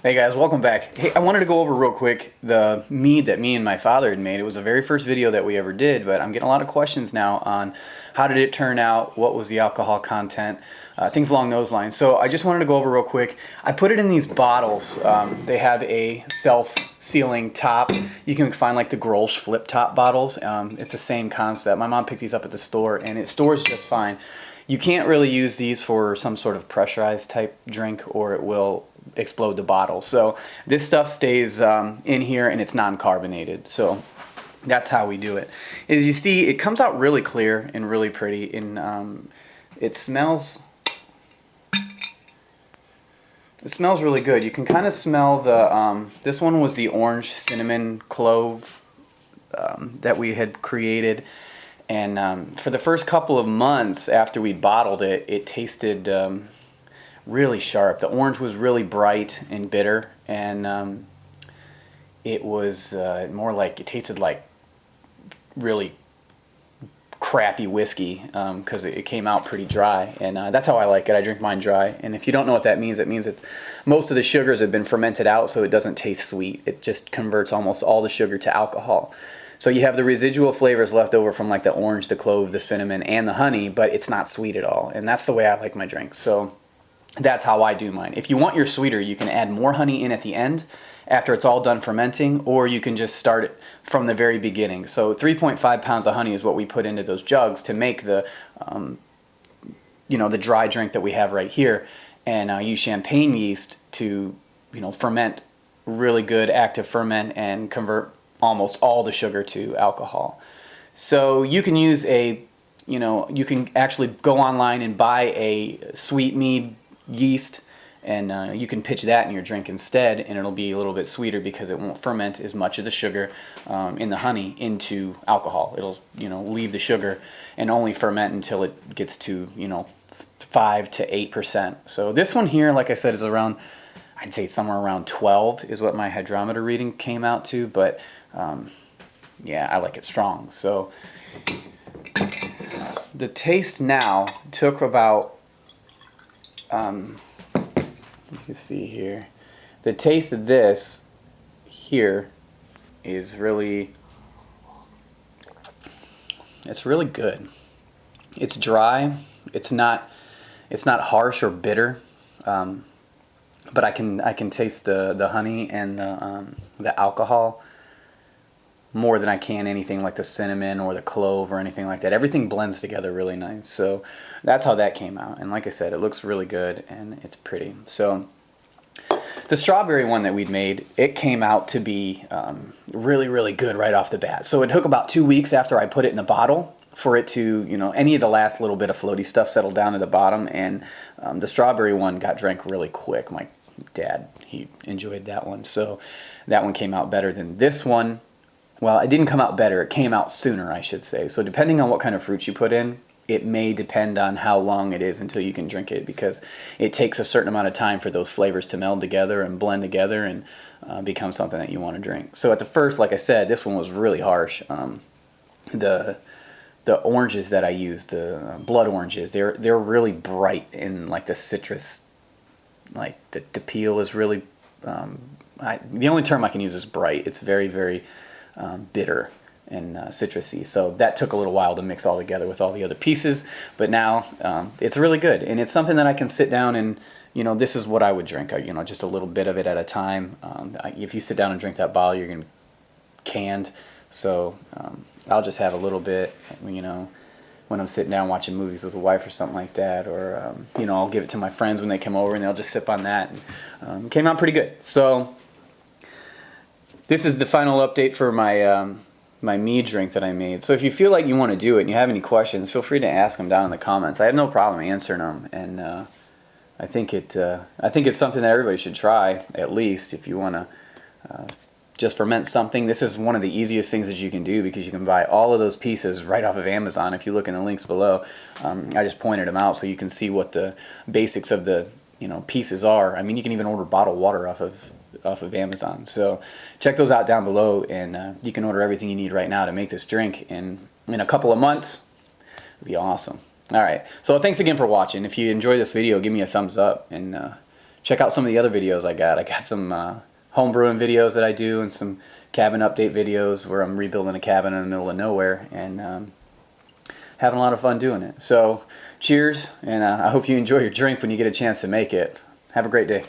Hey guys, welcome back. Hey, I wanted to go over real quick the mead that me and my father had made. It was the very first video that we ever did, but I'm getting a lot of questions now on how did it turn out, what was the alcohol content, things along those lines. So I just wanted to go over real quick. I put it in these bottles. They have a self-sealing top. You can find like the Grolsch flip top bottles. It's the same concept. My mom picked these up at the store and it stores just fine. You can't really use these for some sort of pressurized type drink or it will explode the bottle. So this stuff stays in here and it's non-carbonated. So that's how we do it. As you see, it comes out really clear and really pretty. And it smells really good. You can kind of smell the this one was the orange cinnamon clove that we had created. And for the first couple of months after we bottled it, it tasted really sharp. The orange was really bright and bitter, and it was more like, it tasted like really crappy whiskey because it came out pretty dry, and that's how I like it. I drink mine dry, and if you don't know what that means, it means it's most of the sugars have been fermented out, so it doesn't taste sweet. It just converts almost all the sugar to alcohol. So you have the residual flavors left over from like the orange, the clove, the cinnamon, and the honey, but it's not sweet at all, and that's the way I like my drinks. So that's how I do mine. If you want your sweeter, you can add more honey in at the end after it's all done fermenting, or you can just start it from the very beginning. So 3.5 pounds of honey is what we put into those jugs to make the, the dry drink that we have right here, and use champagne yeast to, ferment really good active ferment and convert almost all the sugar to alcohol. So you can use you can actually go online and buy a sweet mead yeast, and you can pitch that in your drink instead, and it'll be a little bit sweeter because it won't ferment as much of the sugar in the honey into alcohol. It'll leave the sugar and only ferment until it gets to 5 to 8%. So this one here, like I said, is around, I'd say somewhere around 12 is what my hydrometer reading came out to, but yeah, I like it strong. So the taste now took about you can see here, the taste of this here is really, it's really good. It's dry. It's not harsh or bitter, but I can taste the honey and the alcohol more than I can anything like the cinnamon or the clove or anything like that. Everything blends together really nice. So that's how that came out. And like I said, it looks really good and it's pretty. So the strawberry one that we'd made, it came out to be really, really good right off the bat. So it took about 2 weeks after I put it in the bottle for it to, any of the last little bit of floaty stuff settled down to the bottom. And the strawberry one got drank really quick. My dad, he enjoyed that one. So that one came out better than this one. Well, it didn't come out better. It came out sooner, I should say. So depending on what kind of fruits you put in, it may depend on how long it is until you can drink it, because it takes a certain amount of time for those flavors to meld together and blend together and become something that you want to drink. So at the first, like I said, this one was really harsh. The oranges that I used, the blood oranges, they're really bright in like the citrus, like the peel is really, the only term I can use is bright. It's very, very bitter and citrusy. So that took a little while to mix all together with all the other pieces, but now it's really good, and it's something that I can sit down and this is what I would drink, just a little bit of it at a time. If you sit down and drink that bottle, you're gonna be canned. So I'll just have a little bit, when I'm sitting down watching movies with a wife or something like that, or I'll give it to my friends when they come over and they'll just sip on that. And, came out pretty good. So this is the final update for my my mead drink that I made. So if you feel like you want to do it and you have any questions, feel free to ask them down in the comments. I have no problem answering them, and I think it's something that everybody should try, at least if you want to just ferment something. This is one of the easiest things that you can do, because you can buy all of those pieces right off of Amazon. If you look in the links below, I just pointed them out so you can see what the basics of the pieces are. I mean, you can even order bottled water off of Amazon. So check those out down below, and you can order everything you need right now to make this drink. And in a couple of months, it'll be awesome. All right. So thanks again for watching. If you enjoyed this video, give me a thumbs up, and check out some of the other videos I got. I got some home brewing videos that I do, and some cabin update videos where I'm rebuilding a cabin in the middle of nowhere, and having a lot of fun doing it. So cheers, and I hope you enjoy your drink when you get a chance to make it. Have a great day.